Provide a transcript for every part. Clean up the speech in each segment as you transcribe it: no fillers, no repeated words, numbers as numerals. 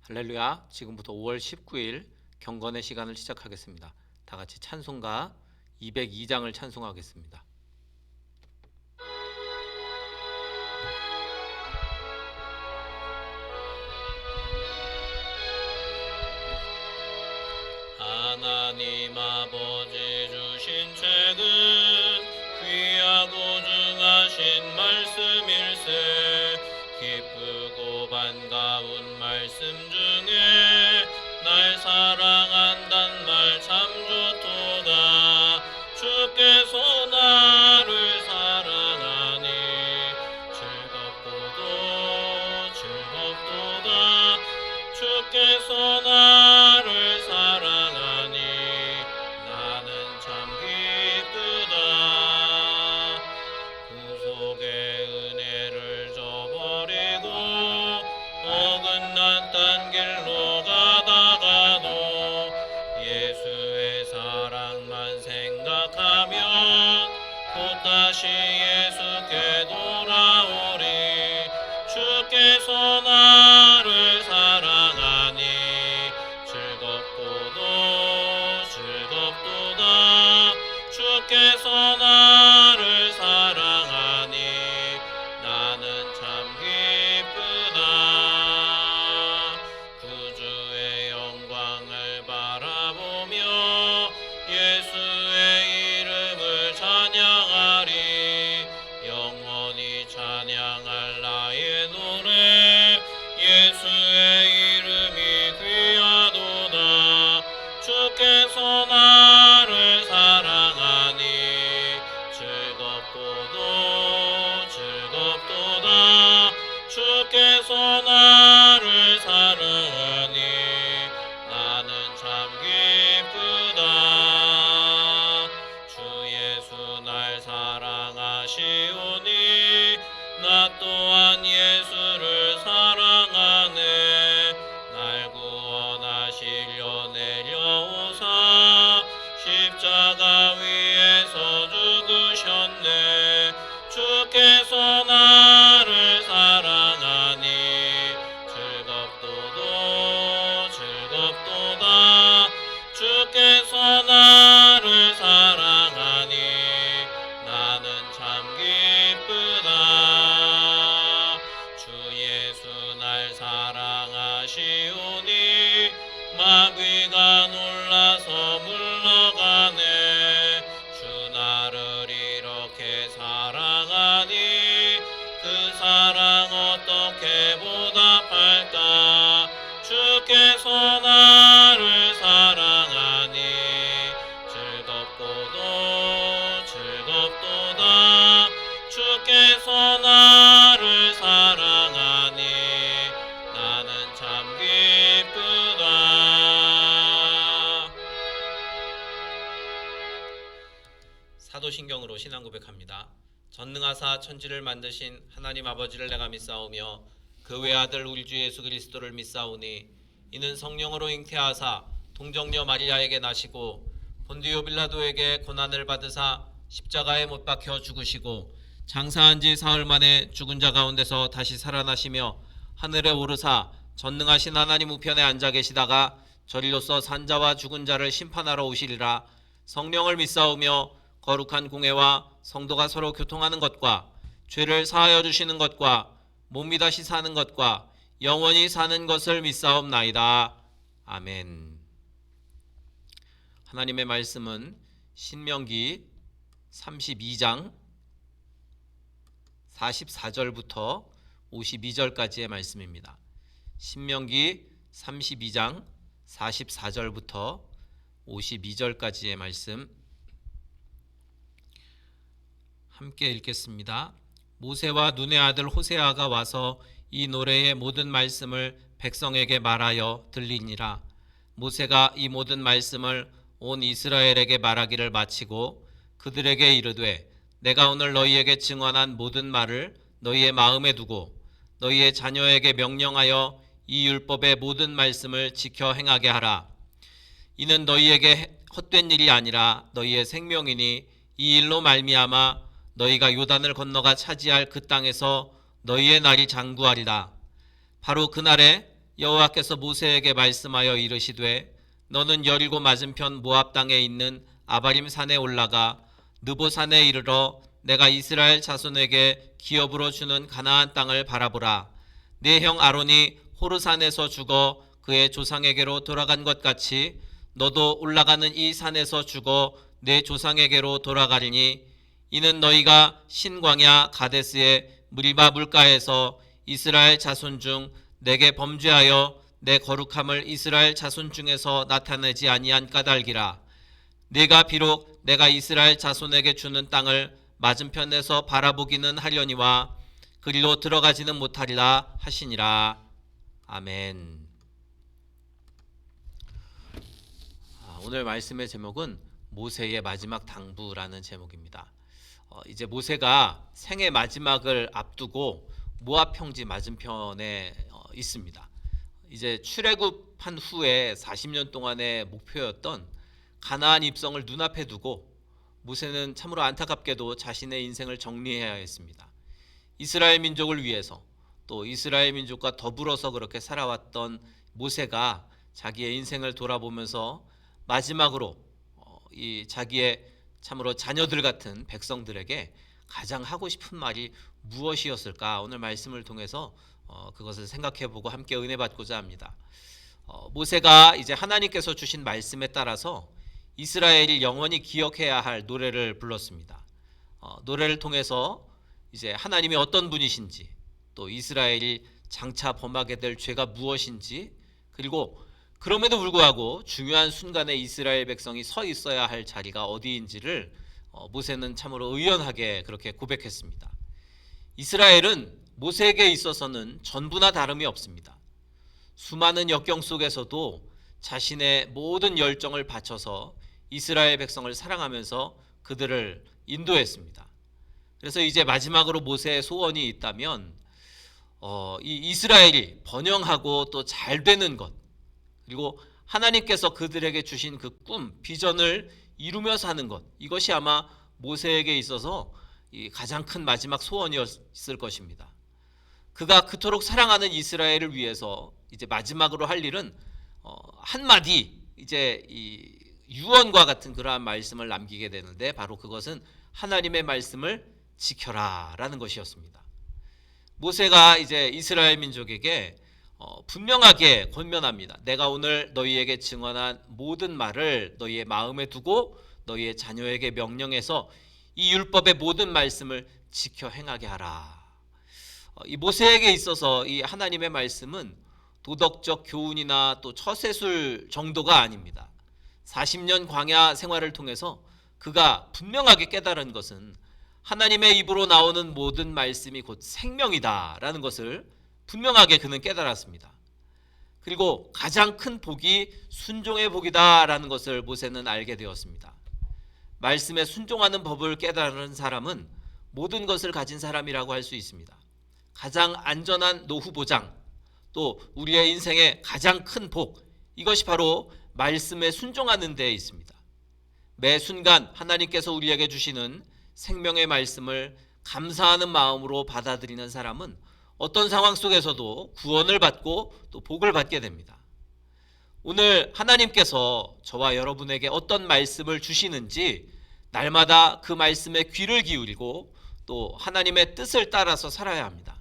할렐루야. 지금부터 5월 19일 경건의 시간을 시작하겠습니다. 다 같이 찬송가 202장을 찬송하겠습니다. 하나님 아버지 주신 책은 귀하고 중하신 말씀일세. 기쁘고 반가운 말씀 중에 날 사랑한단 말 참 좋도다. 주께서 나를 사랑하니 즐겁도다. 주께서 나를 사랑하니 나는 참 기쁘다. 구속의 은혜를 저버리고 어긋난 딴 길로 가다가도 예수의 사랑만 생각하면 곧다시 예수께 돌아오리. 주께서 나를 사랑하니 즐겁도다. 주께서 나를 사랑하니 나는 참 기쁘다. 구주의 영광을 바라보며 예수의 이름을 찬양하리. 영원히 찬양할 나의 노래 예수의 이름이 귀하도다. 주께서 나를 사랑하니 즐겁도다. 주께서 나를 사랑하니 나는 참 기쁘다. 주 예수 날 사랑하시오니 나 또한 예수를 사랑하네. 날 구원하시려 내려오사 십자가 위에서 죽으셨네. 주께서 나를 사랑하니 즐겁도다. 주께서 나를 사랑하니 나는 참 기쁘다. 주 예수 날 사랑하시오니 마귀가 놀라서 물러가네. 주 나를 이렇게 사랑하니 그 사랑 어떻게 보답할까. 주께서 나를 사랑하니 즐겁도다. 주께서 나를 사랑하니 나는 참 기쁘다. 사도신경으로 신앙 고백합니다. 전능하사 천지를 만드신 하나님 아버지를 내가 믿사오며 그 외아들 우리 주 예수 그리스도를 믿사오니 이는 성령으로 잉태하사 동정녀 마리아에게 나시고 본디오 빌라도에게 고난을 받으사 십자가에 못 박혀 죽으시고 장사한 지 사흘 만에 죽은 자 가운데서 다시 살아나시며 하늘에 오르사 전능하신 하나님 우편에 앉아 계시다가 저리로서 산자와 죽은 자를 심판하러 오시리라. 성령을 믿사오며 거룩한 공회와 성도가 서로 교통하는 것과 죄를 사하여 주시는 것과 몸이 다시 사는 것과 영원히 사는 것을 믿사옵나이다. 아멘. 하나님의 말씀은 신명기 32장 44절부터 52절까지의 말씀입니다. 신명기 32장 44절부터 52절까지의 말씀 함께 읽겠습니다. 모세와 눈의 아들 호세아가 와서 이 노래의 모든 말씀을 백성에게 말하여 들리니라. 모세가 이 모든 말씀을 온 이스라엘에게 말하기를 마치고 그들에게 이르되 내가 오늘 너희에게 증언한 모든 말을 너희의 마음에 두고 너희의 자녀에게 명령하여 이 율법의 모든 말씀을 지켜 행하게 하라. 이는 너희에게 헛된 일이 아니라 너희의 생명이니 이 일로 말미암아 너희가 요단을 건너가 차지할 그 땅에서 너희의 날이 장구하리라. 바로 그날에 여호와께서 모세에게 말씀하여 이르시되 너는 여리고 맞은편 모압 땅에 있는 아바림 산에 올라가 느보 산에 이르러 내가 이스라엘 자손에게 기업으로 주는 가나안 땅을 바라보라. 네 형 아론이 호르산에서 죽어 그의 조상에게로 돌아간 것 같이 너도 올라가는 이 산에서 죽어 내 조상에게로 돌아가리니 이는 너희가 신광야 가데스의 무리바 물가에서 이스라엘 자손 중 내게 범죄하여 내 거룩함을 이스라엘 자손 중에서 나타내지 아니한 까닭이라. 네가 비록 내가 이스라엘 자손에게 주는 땅을 맞은편에서 바라보기는 하려니와 그리로 들어가지는 못하리라 하시니라. 아멘. 오늘 말씀의 제목은 모세의 마지막 당부라는 제목입니다. 이제 모세가 생애 마지막을 앞두고 모압 평지 맞은편에 있습니다. 이제 출애굽한 후에 40년 동안의 목표였던 가나안 입성을 눈앞에 두고 모세는 참으로 안타깝게도 자신의 인생을 정리해야 했습니다. 이스라엘 민족을 위해서 또 이스라엘 민족과 더불어서 그렇게 살아왔던 모세가 자기의 인생을 돌아보면서 마지막으로 이 자기의 참으로 자녀들 같은 백성들에게 가장 하고 싶은 말이 무엇이었을까? 오늘 말씀을 통해서 그것을 생각해보고 함께 은혜 받고자 합니다. 모세가 이제 하나님께서 주신 말씀에 따라서 이스라엘이 영원히 기억해야 할 노래를 불렀습니다. 노래를 통해서 이제 하나님이 어떤 분이신지, 또 이스라엘이 장차 범하게 될 죄가 무엇인지, 그리고 그럼에도 불구하고 중요한 순간에 이스라엘 백성이 서 있어야 할 자리가 어디인지를 모세는 참으로 의연하게 그렇게 고백했습니다. 이스라엘은 모세에게 있어서는 전부나 다름이 없습니다. 수많은 역경 속에서도 자신의 모든 열정을 바쳐서 이스라엘 백성을 사랑하면서 그들을 인도했습니다. 그래서 이제 마지막으로 모세의 소원이 있다면 이 이스라엘이 번영하고 또 잘 되는 것, 그리고 하나님께서 그들에게 주신 그 꿈, 비전을 이루며 사는 것, 이것이 아마 모세에게 있어서 이 가장 큰 마지막 소원이었을 것입니다. 그가 그토록 사랑하는 이스라엘을 위해서 이제 마지막으로 할 일은 한마디 이제 이 유언과 같은 그러한 말씀을 남기게 되는데, 바로 그것은 하나님의 말씀을 지켜라 라는 것이었습니다. 모세가 이제 이스라엘 민족에게 분명하게 권면합니다. 내가 오늘 너희에게 증언한 모든 말을 너희의 마음에 두고 너희의 자녀에게 명령해서 이 율법의 모든 말씀을 지켜 행하게 하라. 이 모세에게 있어서 이 하나님의 말씀은 도덕적 교훈이나 또 처세술 정도가 아닙니다. 40년 광야 생활을 통해서 그가 분명하게 깨달은 것은 하나님의 입으로 나오는 모든 말씀이 곧 생명이다라는 것을 분명하게 그는 깨달았습니다. 그리고 가장 큰 복이 순종의 복이다라는 것을 모세는 알게 되었습니다. 말씀에 순종하는 법을 깨달은 사람은 모든 것을 가진 사람이라고 할 수 있습니다. 가장 안전한 노후 보장, 또 우리의 인생의 가장 큰 복, 이것이 바로 말씀에 순종하는 데에 있습니다. 매 순간 하나님께서 우리에게 주시는 생명의 말씀을 감사하는 마음으로 받아들이는 사람은 어떤 상황 속에서도 구원을 받고 또 복을 받게 됩니다. 오늘 하나님께서 저와 여러분에게 어떤 말씀을 주시는지 날마다 그 말씀에 귀를 기울이고 또 하나님의 뜻을 따라서 살아야 합니다.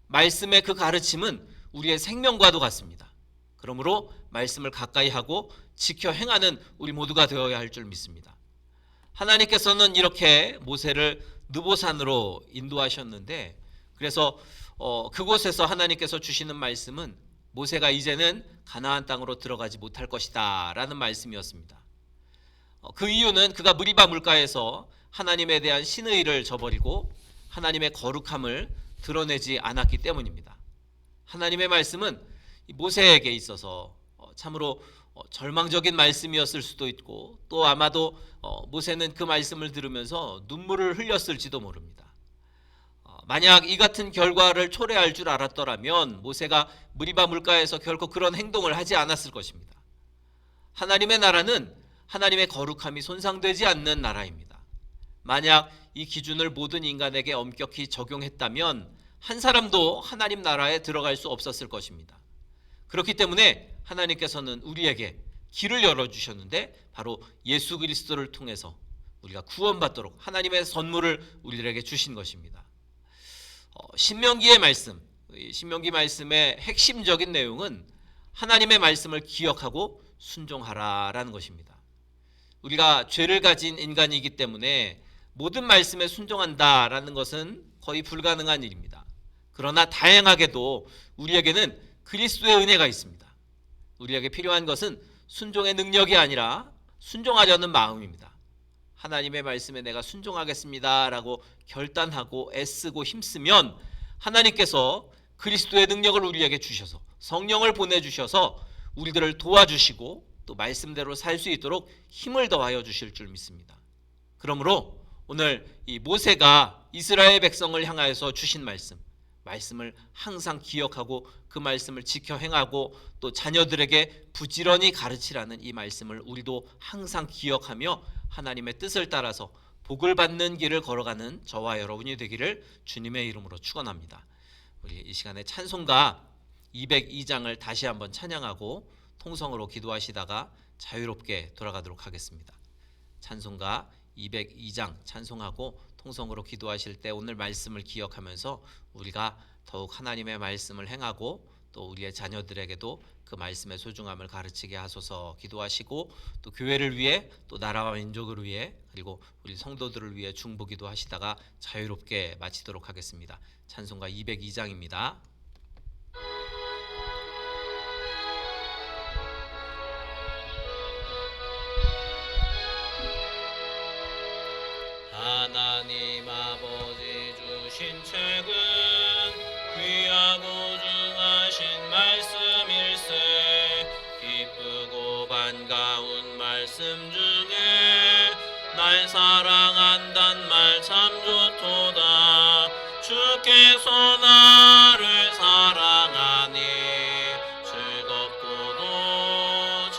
말씀의 그 가르침은 우리의 생명과도 같습니다. 그러므로 말씀을 가까이 하고 지켜 행하는 우리 모두가 되어야 할 줄 믿습니다. 하나님께서는 이렇게 모세를 느보산으로 인도하셨는데, 그래서 그곳에서 하나님께서 주시는 말씀은 모세가 이제는 가나안 땅으로 들어가지 못할 것이다 라는 말씀이었습니다. 그 이유는 그가 무리바 물가에서 하나님에 대한 신의를 저버리고 하나님의 거룩함을 드러내지 않았기 때문입니다. 하나님의 말씀은 모세에게 있어서 참으로 절망적인 말씀이었을 수도 있고, 또 아마도 모세는 그 말씀을 들으면서 눈물을 흘렸을지도 모릅니다. 만약 이 같은 결과를 초래할 줄 알았더라면 모세가 무리바 물가에서 결코 그런 행동을 하지 않았을 것입니다. 하나님의 나라는 하나님의 거룩함이 손상되지 않는 나라입니다. 만약 이 기준을 모든 인간에게 엄격히 적용했다면 한 사람도 하나님 나라에 들어갈 수 없었을 것입니다. 그렇기 때문에 하나님께서는 우리에게 길을 열어주셨는데 바로 예수 그리스도를 통해서 우리가 구원받도록 하나님의 선물을 우리들에게 주신 것입니다. 신명기의 말씀, 신명기 말씀의 핵심적인 내용은 하나님의 말씀을 기억하고 순종하라라는 것입니다. 우리가 죄를 가진 인간이기 때문에 모든 말씀에 순종한다라는 것은 거의 불가능한 일입니다. 그러나 다행하게도 우리에게는 그리스도의 은혜가 있습니다. 우리에게 필요한 것은 순종의 능력이 아니라 순종하려는 마음입니다. 하나님의 말씀에 내가 순종하겠습니다 라고 결단하고 애쓰고 힘쓰면 하나님께서 그리스도의 능력을 우리에게 주셔서 성령을 보내주셔서 우리들을 도와주시고 또 말씀대로 살 수 있도록 힘을 더하여 주실 줄 믿습니다. 그러므로 오늘 이 모세가 이스라엘 백성을 향하여서 주신 말씀을 항상 기억하고 그 말씀을 지켜 행하고 또 자녀들에게 부지런히 가르치라는 이 말씀을 우리도 항상 기억하며 하나님의 뜻을 따라서 복을 받는 길을 걸어가는 저와 여러분이 되기를 주님의 이름으로 축원합니다. 우리 이 시간에 찬송가 202장을 다시 한번 찬양하고 통성으로 기도하시다가 자유롭게 돌아가도록 하겠습니다. 찬송가 202장 찬송하고 통성으로 기도하실 때 오늘 말씀을 기억하면서 우리가 더욱 하나님의 말씀을 행하고 또 우리의 자녀들에게도 그 말씀의 소중함을 가르치게 하소서 기도하시고 또 교회를 위해 또 나라와 민족을 위해 그리고 우리 성도들을 위해 중보기도 하시다가 자유롭게 마치도록 하겠습니다. 찬송가 202장입니다. 하나님 아버지 주신 책은 귀하고 중하신 말씀일세 기쁘고 반가운 말씀 중에 날 사랑한단 말 참 좋도다 주께서 나를 사랑하니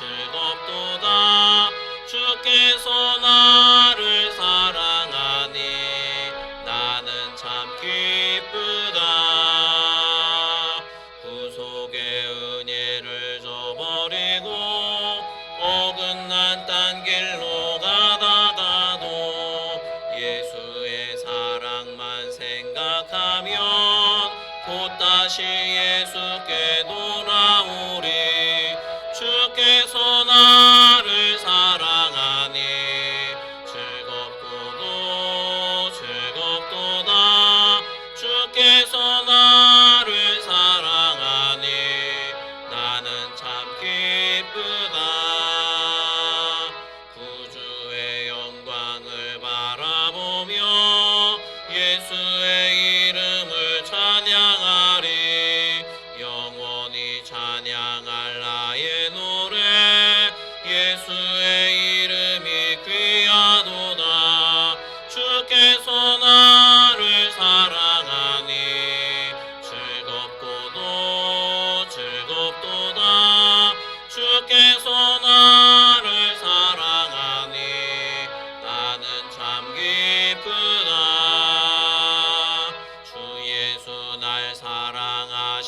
즐겁도다 주께서 나를 사랑하니 나는 참 기쁘다 구속의 은혜를 저버리고 어긋난 딴 길로 가다가도 예수의 사랑만 생각하면 곧 다시 예수께 돌아오리 주께서 나를 사랑하니 즐겁도다 주께서 나를 사랑하니 나는 참 기쁘다 구주의 영광을 바라보며 예수의 이름을 찬양하리 영원히 찬양할 나의 노래 예수의 이름이 귀하도다 주께서 나를 사랑하니 즐겁도다 주께서 나를 사랑하니 나는 참 기쁘다 주 예수 날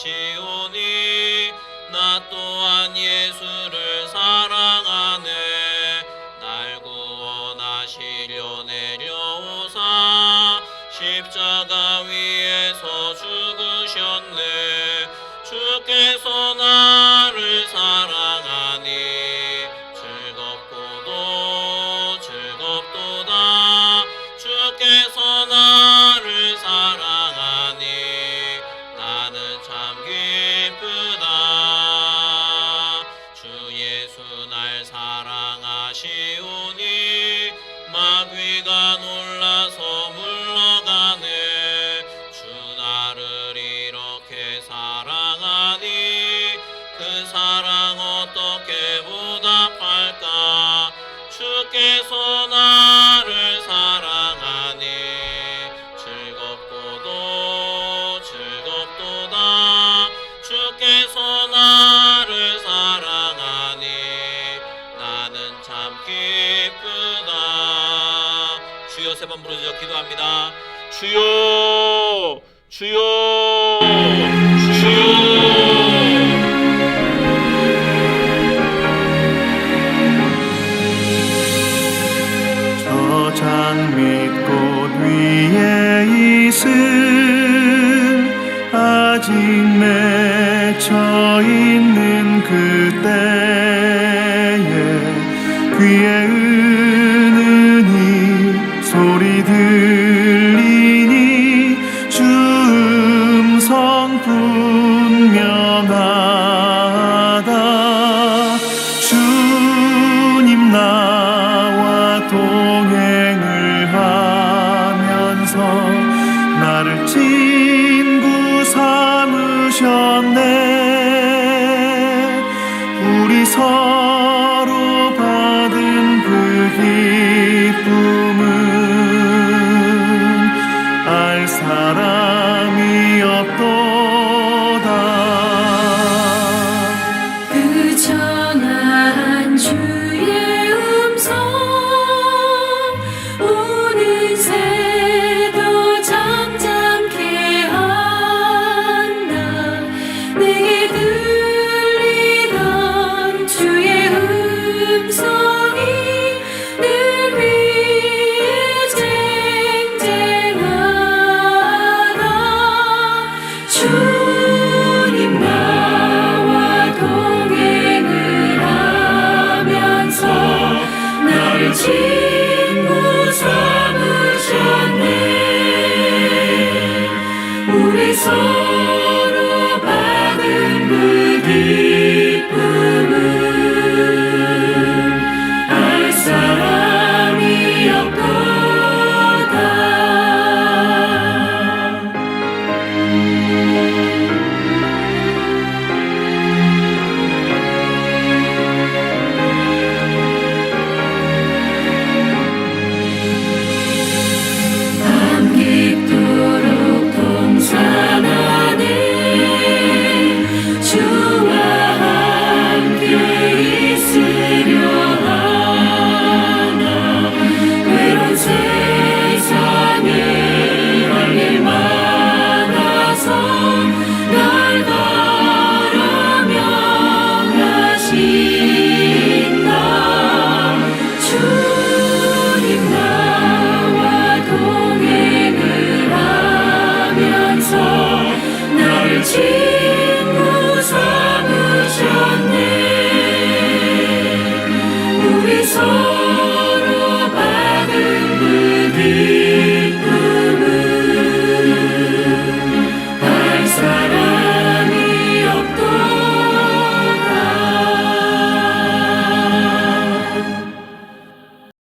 사랑하시오니 나 또한 예수를 사랑하네 날 구원하시려 내려오사 십자가 위에서 죽으셨네 주께서 나를 사랑하니 즐겁도다 주께서 나를 사랑하니 나는 참 기쁘다 주 예수 날 사랑하시오니 마귀가 놀라서 물러가네 주 나를 이렇게 사랑하니 그 사랑 어떻게 보답할까 주께서 나를 사랑하니 즐겁도다 주께서 나를 사랑하니 나는 참 기쁘다 주여 세 번 부르짖어 기도합니다 주여 주여 주여 지쳐 있는 그때에 귀에 은은히 소리 들리니 주 음성 분명하다. 주님 나와 동행을 하면서 나를 친구 삼으셨네. 우리 서로 받은 그 기쁨